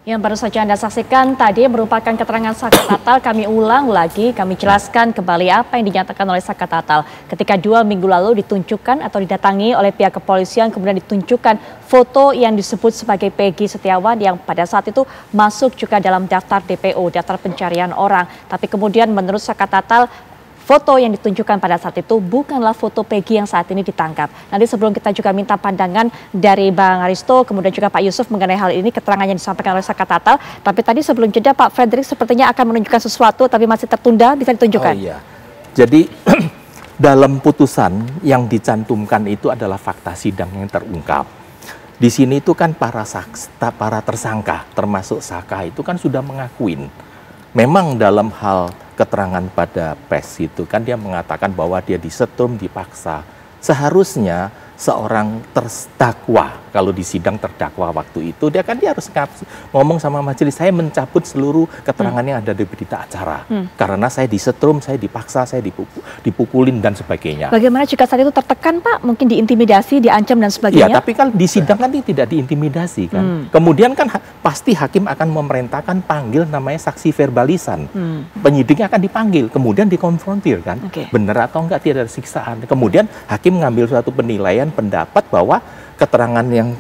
Yang baru saja Anda saksikan tadi merupakan keterangan Saka Tatal. Kami ulang lagi, kami jelaskan kembali apa yang dinyatakan oleh Saka Tatal. Ketika 2 minggu lalu ditunjukkan atau didatangi oleh pihak kepolisian, kemudian ditunjukkan foto yang disebut sebagai Peggy Setiawan yang pada saat itu masuk juga dalam daftar DPO, daftar pencarian orang. Tapi kemudian menurut Saka Tatal, foto yang ditunjukkan pada saat itu bukanlah foto Peggy yang saat ini ditangkap. Nanti sebelum kita juga minta pandangan dari Bang Aristo, kemudian juga Pak Yusuf mengenai hal ini, keterangan yang disampaikan oleh Saka Tatal. Tapi tadi sebelum jeda Pak Frederick sepertinya akan menunjukkan sesuatu tapi masih tertunda, bisa ditunjukkan? Oh iya, jadi dalam putusan yang dicantumkan itu adalah fakta sidang yang terungkap. Di sini itu kan para tersangka, termasuk Saka itu kan sudah mengakuin. Memang dalam hal keterangan pada pers itu kan dia mengatakan bahwa dia disetrum, dipaksa. Seharusnya seorang terdakwa, kalau di sidang terdakwa waktu itu, dia harus ngomong sama majelis, saya mencabut seluruh keterangan yang ada di berita acara. Karena saya disetrum, saya dipaksa, saya dipukulin dan sebagainya. Bagaimana jika saat itu tertekan Pak? Mungkin diintimidasi, diancam dan sebagainya? Ya, tapi kalau di sidang kan tidak diintimidasi kan. Kemudian kan pasti hakim akan memerintahkan panggil namanya saksi verbalisan. Penyidiknya akan dipanggil, kemudian dikonfrontir kan. Benar atau enggak tidak ada siksaan. Kemudian hakim mengambil suatu penilaian pendapat bahwa keterangan yang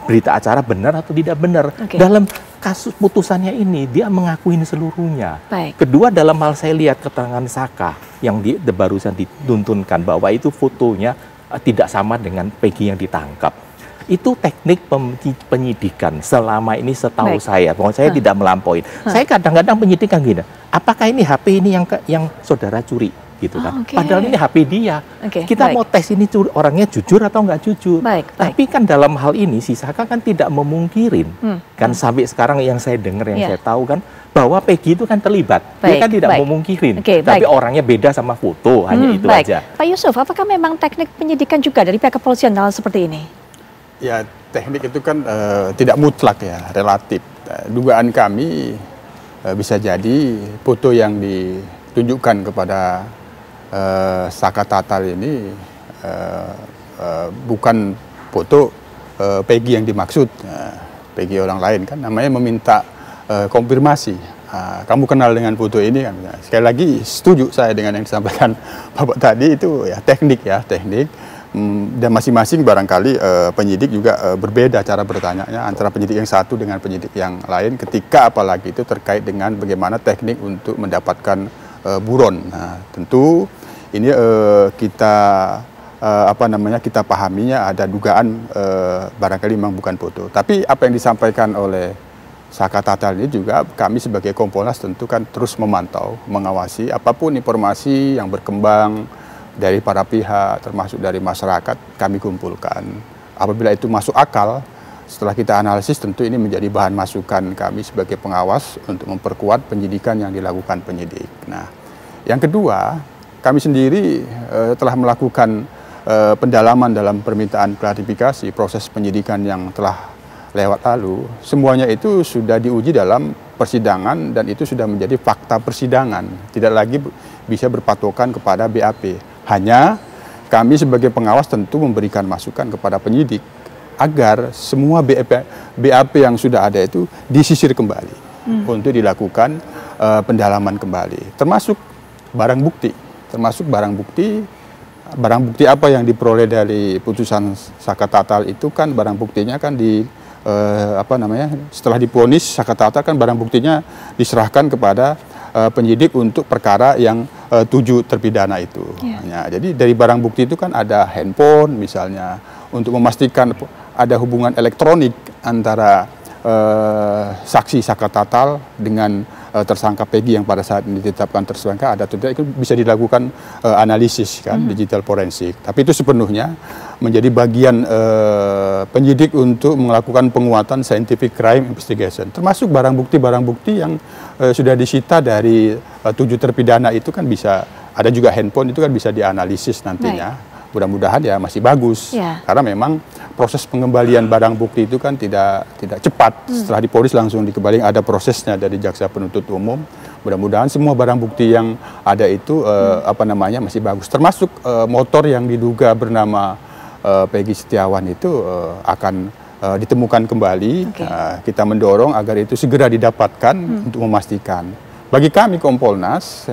berita acara benar atau tidak benar. Dalam kasus putusannya ini dia mengakuin seluruhnya. Kedua, dalam hal saya lihat keterangan Saka yang barusan dituntunkan bahwa itu fotonya tidak sama dengan Peggy yang ditangkap. Itu teknik penyidikan selama ini setahu saya. Pokoknya saya tidak melampaui. Saya kadang-kadang penyidikan gini, apakah ini HP ini yang saudara curi? Gitu kan. Padahal ini HP dia. Kita mau tes ini orangnya jujur atau nggak jujur. Tapi kan dalam hal ini si Saka kan tidak memungkirin. Kan sampai sekarang yang saya dengar, yang saya tahu kan bahwa Peggy itu kan terlibat. Dia kan tidak memungkirin. Tapi orangnya beda sama foto, hanya itu aja. Pak Yusuf, apakah memang teknik penyidikan juga dari pihak kepolisian dalam seperti ini? Ya, teknik itu kan tidak mutlak ya, relatif. Dugaan kami bisa jadi foto yang ditunjukkan kepada Saka Tatal ini bukan foto Peggy yang dimaksud, Peggy orang lain kan, namanya meminta konfirmasi. Kamu kenal dengan foto ini kan? Sekali lagi setuju saya dengan yang disampaikan Bapak tadi, itu ya teknik. Dan masing-masing barangkali penyidik juga berbeda cara bertanyanya antara penyidik yang satu dengan penyidik yang lain, ketika apalagi itu terkait dengan bagaimana teknik untuk mendapatkan buron. Nah, tentu ini kita kita pahaminya ada dugaan barangkali memang bukan foto. Tapi apa yang disampaikan oleh Saka Tatal ini juga kami sebagai Kompolnas tentu kan terus memantau, mengawasi apapun informasi yang berkembang dari para pihak, termasuk dari masyarakat, kami kumpulkan. Apabila itu masuk akal, setelah kita analisis tentu ini menjadi bahan masukan kami sebagai pengawas untuk memperkuat penyidikan yang dilakukan penyidik. Nah, yang kedua, kami sendiri telah melakukan pendalaman dalam permintaan klarifikasi proses penyidikan yang telah lewat lalu. Semuanya itu sudah diuji dalam persidangan dan itu sudah menjadi fakta persidangan. Tidak lagi bisa berpatokan kepada BAP. Hanya kami sebagai pengawas tentu memberikan masukan kepada penyidik agar semua BAP yang sudah ada itu disisir kembali untuk dilakukan pendalaman kembali, termasuk barang bukti. Barang bukti apa yang diperoleh dari putusan Saka Tatal itu kan barang buktinya kan setelah divonis Saka Tatal kan barang buktinya diserahkan kepada penyidik untuk perkara yang 7 terpidana itu. Ya, jadi dari barang bukti itu kan ada handphone misalnya, untuk memastikan ada hubungan elektronik antara saksi Saka Tatal dengan tersangka Peggy yang pada saat ini ditetapkan tersangka, ada atau tidak, itu bisa dilakukan analisis kan, digital forensik. Tapi itu sepenuhnya menjadi bagian penyidik untuk melakukan penguatan scientific crime investigation, termasuk barang bukti yang sudah disita dari 7 terpidana itu kan bisa, ada juga handphone itu kan bisa dianalisis nantinya. Mudah-mudahan ya masih bagus, karena memang proses pengembalian barang bukti itu kan tidak cepat. Setelah dipolis langsung dikembalikan, ada prosesnya dari jaksa penuntut umum. Mudah-mudahan semua barang bukti yang ada itu masih bagus, termasuk motor yang diduga bernama Peggy Setiawan itu akan ditemukan kembali. Kita mendorong agar itu segera didapatkan untuk memastikan. Bagi kami Kompolnas,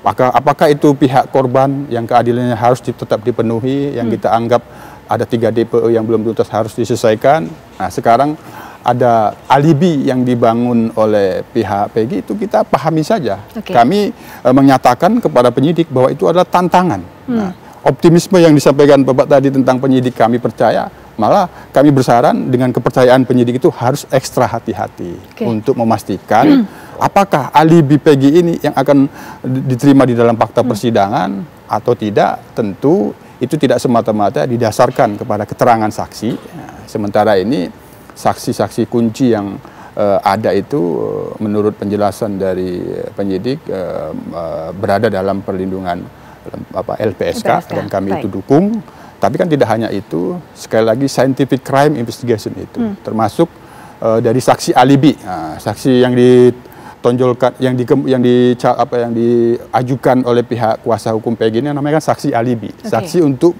apakah itu pihak korban yang keadilannya harus tetap dipenuhi, yang kita anggap ada 3 DPO yang belum tuntas harus diselesaikan. Nah, sekarang ada alibi yang dibangun oleh pihak Peggy, itu kita pahami saja. Kami menyatakan kepada penyidik bahwa itu adalah tantangan. Nah, optimisme yang disampaikan Bapak tadi tentang penyidik kami percaya, malah kami bersaran dengan kepercayaan penyidik itu harus ekstra hati-hati untuk memastikan apakah alibi Peggy ini yang akan diterima di dalam fakta persidangan atau tidak. Tentu itu tidak semata-mata didasarkan kepada keterangan saksi. Nah, sementara ini saksi-saksi kunci yang ada itu menurut penjelasan dari penyidik berada dalam perlindungan LPSK dan kami itu dukung. Tapi kan tidak hanya itu, sekali lagi scientific crime investigation itu termasuk dari saksi alibi, saksi yang ditonjolkan, yang diajukan oleh pihak kuasa hukum Peggy ini namanya kan saksi alibi, saksi untuk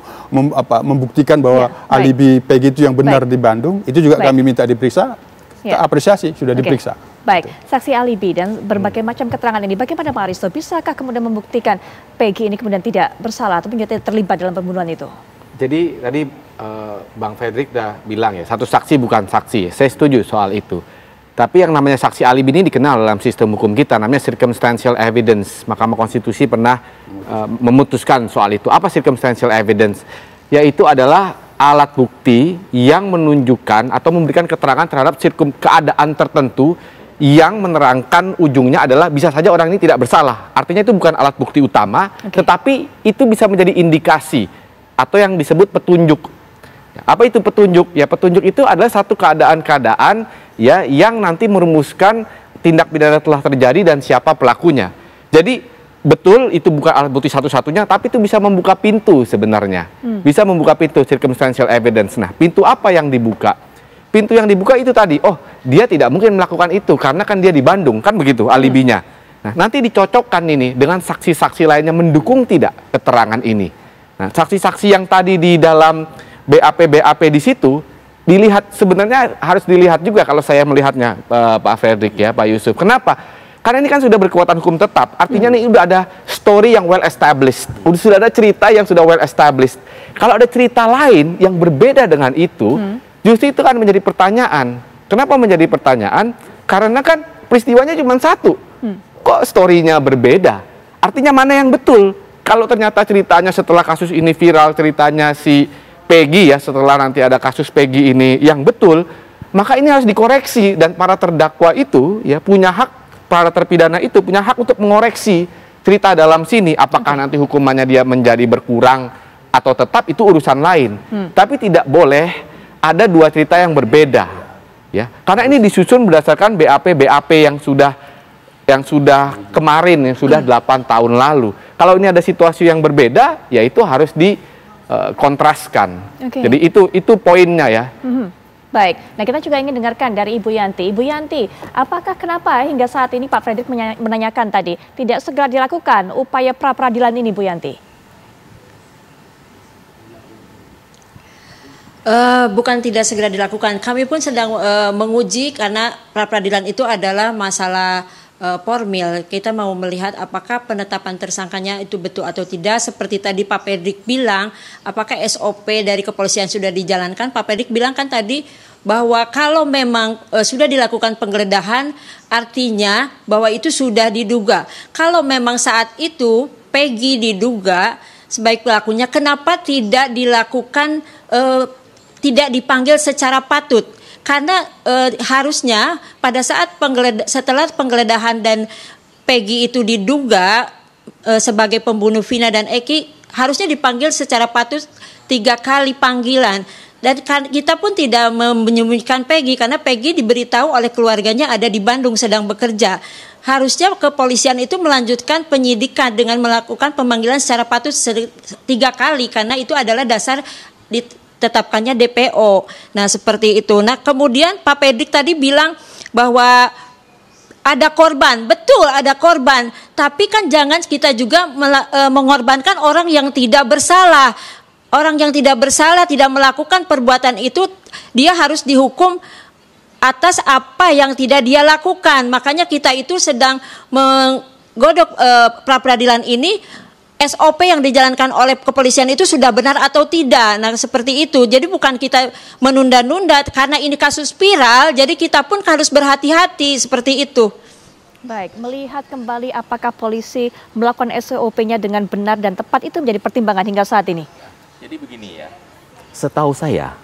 membuktikan bahwa alibi Peggy itu yang benar di Bandung. Itu juga kami minta diperiksa, kita apresiasi sudah diperiksa. Baik, saksi alibi dan berbagai macam keterangan ini, bagaimana Pak Aristo, bisakah kemudian membuktikan Peggy ini kemudian tidak bersalah ataupun tidak terlibat dalam pembunuhan itu? Jadi tadi Bang Fredrik udah bilang ya, satu saksi bukan saksi, saya setuju soal itu. Tapi yang namanya saksi alibi ini dikenal dalam sistem hukum kita, namanya circumstantial evidence. Mahkamah Konstitusi pernah memutuskan soal itu. Apa circumstantial evidence? Yaitu adalah alat bukti yang menunjukkan atau memberikan keterangan terhadap keadaan tertentu yang menerangkan ujungnya adalah bisa saja orang ini tidak bersalah. Artinya itu bukan alat bukti utama, tetapi itu bisa menjadi indikasi atau yang disebut petunjuk. Apa itu petunjuk? Ya, petunjuk itu adalah satu keadaan-keadaan ya yang nanti merumuskan tindak pidana telah terjadi dan siapa pelakunya. Jadi betul itu bukan alat bukti satu-satunya, tapi itu bisa membuka pintu sebenarnya. Bisa membuka pintu circumstantial evidence. Nah, pintu apa yang dibuka? Pintu yang dibuka itu tadi, oh dia tidak mungkin melakukan itu karena kan dia di Bandung, kan begitu alibinya. Nah, nanti dicocokkan ini dengan saksi-saksi lainnya mendukung tidak keterangan ini. Nah, saksi-saksi yang tadi di dalam BAP di situ dilihat, sebenarnya harus dilihat juga kalau saya melihatnya Pak Fredrik ya, Pak Yusuf. Kenapa? Karena ini kan sudah berkekuatan hukum tetap. Artinya ini udah ada story yang well established. Sudah ada cerita yang sudah well established. Kalau ada cerita lain yang berbeda dengan itu, justru itu kan menjadi pertanyaan. Kenapa menjadi pertanyaan? Karena kan peristiwanya cuma satu. Kok story-nya berbeda? Artinya mana yang betul? Kalau ternyata ceritanya setelah kasus ini viral, ceritanya si Peggy ya, setelah nanti ada kasus Peggy ini yang betul, maka ini harus dikoreksi dan para terdakwa itu ya punya hak, para terpidana itu punya hak untuk mengoreksi cerita dalam sini. Apakah nanti hukumannya dia menjadi berkurang atau tetap, itu urusan lain. Tapi tidak boleh ada dua cerita yang berbeda ya. Karena ini disusun berdasarkan BAP yang sudah kemarin, yang sudah 8 tahun lalu. Kalau ini ada situasi yang berbeda, ya itu harus dikontraskan. Jadi itu poinnya ya. Baik, nah kita juga ingin dengarkan dari Ibu Yanti. Ibu Yanti, apakah kenapa hingga saat ini Pak Fredrik menanyakan tadi tidak segera dilakukan upaya pra-peradilan ini, Bu Yanti? Bukan tidak segera dilakukan. Kami pun sedang menguji karena pra-peradilan itu adalah masalah formil. Kita mau melihat apakah penetapan tersangkanya itu betul atau tidak. Seperti tadi Pak Fredrik bilang, apakah SOP dari kepolisian sudah dijalankan. Pak Fredrik bilang kan tadi bahwa kalau memang sudah dilakukan penggeledahan, artinya bahwa itu sudah diduga. Kalau memang saat itu Peggy diduga sebagai pelakunya, kenapa tidak dilakukan, tidak dipanggil secara patut? Karena harusnya pada saat setelah penggeledahan dan Peggy itu diduga sebagai pembunuh Vina dan Eki, harusnya dipanggil secara patut 3 kali panggilan. Dan kita pun tidak menyembunyikan Peggy karena Peggy diberitahu oleh keluarganya ada di Bandung sedang bekerja. Harusnya kepolisian itu melanjutkan penyidikan dengan melakukan pemanggilan secara patut 3 kali karena itu adalah dasar ditetapkannya DPO. Nah, seperti itu. Nah, kemudian Pak Fredrik tadi bilang bahwa ada korban. Betul, ada korban. Tapi kan jangan kita juga mengorbankan orang yang tidak bersalah. orang yang tidak bersalah, tidak melakukan perbuatan itu, dia harus dihukum atas apa yang tidak dia lakukan. Makanya kita itu sedang menggodok pra-peradilan ini, SOP yang dijalankan oleh kepolisian itu sudah benar atau tidak. Nah, seperti itu. Jadi bukan kita menunda-nunda karena ini kasus viral, jadi kita pun harus berhati-hati seperti itu. Baik, melihat kembali apakah polisi melakukan SOP-nya dengan benar dan tepat itu menjadi pertimbangan hingga saat ini. Jadi begini ya, setahu saya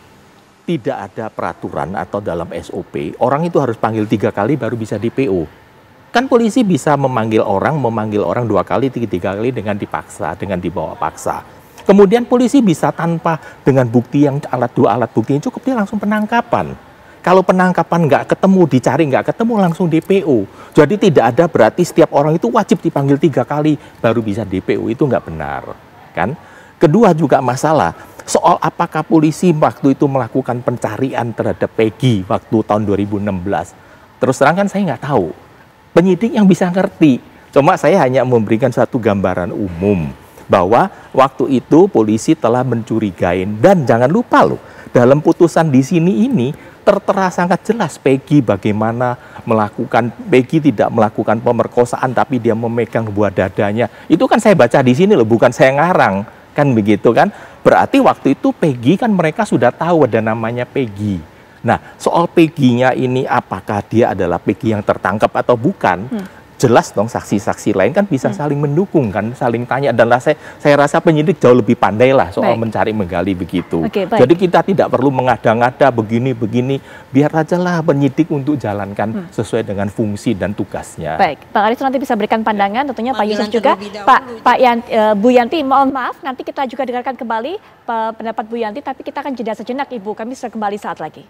tidak ada peraturan atau dalam SOP orang itu harus panggil 3 kali baru bisa di-PO. Kan polisi bisa memanggil orang 2 kali, 3 kali dengan dipaksa, dengan dibawa paksa. Kemudian polisi bisa tanpa dengan bukti yang 2 alat bukti yang cukup, dia langsung penangkapan. Kalau penangkapan nggak ketemu, dicari nggak ketemu, langsung DPO. Jadi tidak ada berarti setiap orang itu wajib dipanggil 3 kali baru bisa DPO, itu nggak benar. Kan? Kedua juga masalah, soal apakah polisi waktu itu melakukan pencarian terhadap Peggy waktu tahun 2016. Terus terang kan saya nggak tahu. Penyidik yang bisa ngerti. Cuma saya hanya memberikan satu gambaran umum bahwa waktu itu polisi telah mencurigai, dan jangan lupa loh, dalam putusan di sini ini tertera sangat jelas Peggy bagaimana Peggy tidak melakukan pemerkosaan tapi dia memegang buah dadanya. Itu kan saya baca di sini loh, bukan saya ngarang, kan begitu kan? Berarti waktu itu Peggy kan mereka sudah tahu ada namanya Peggy. Nah, soal Peggy-nya ini apakah dia adalah Peggy yang tertangkap atau bukan? Jelas dong, saksi-saksi lain kan bisa saling mendukung kan, saling tanya. Dan saya rasa penyidik jauh lebih pandai lah soal mencari menggali begitu. Jadi kita tidak perlu mengada-ngada begini-begini, biar aja lah penyidik untuk jalankan sesuai dengan fungsi dan tugasnya. Baik, Bang Aris nanti bisa berikan pandangan, tentunya Pak Yunus juga. Bu Yanti, mohon maaf, nanti kita juga dengarkan kembali pendapat Bu Yanti, tapi kita akan jeda sejenak Ibu, kami sudah kembali saat lagi.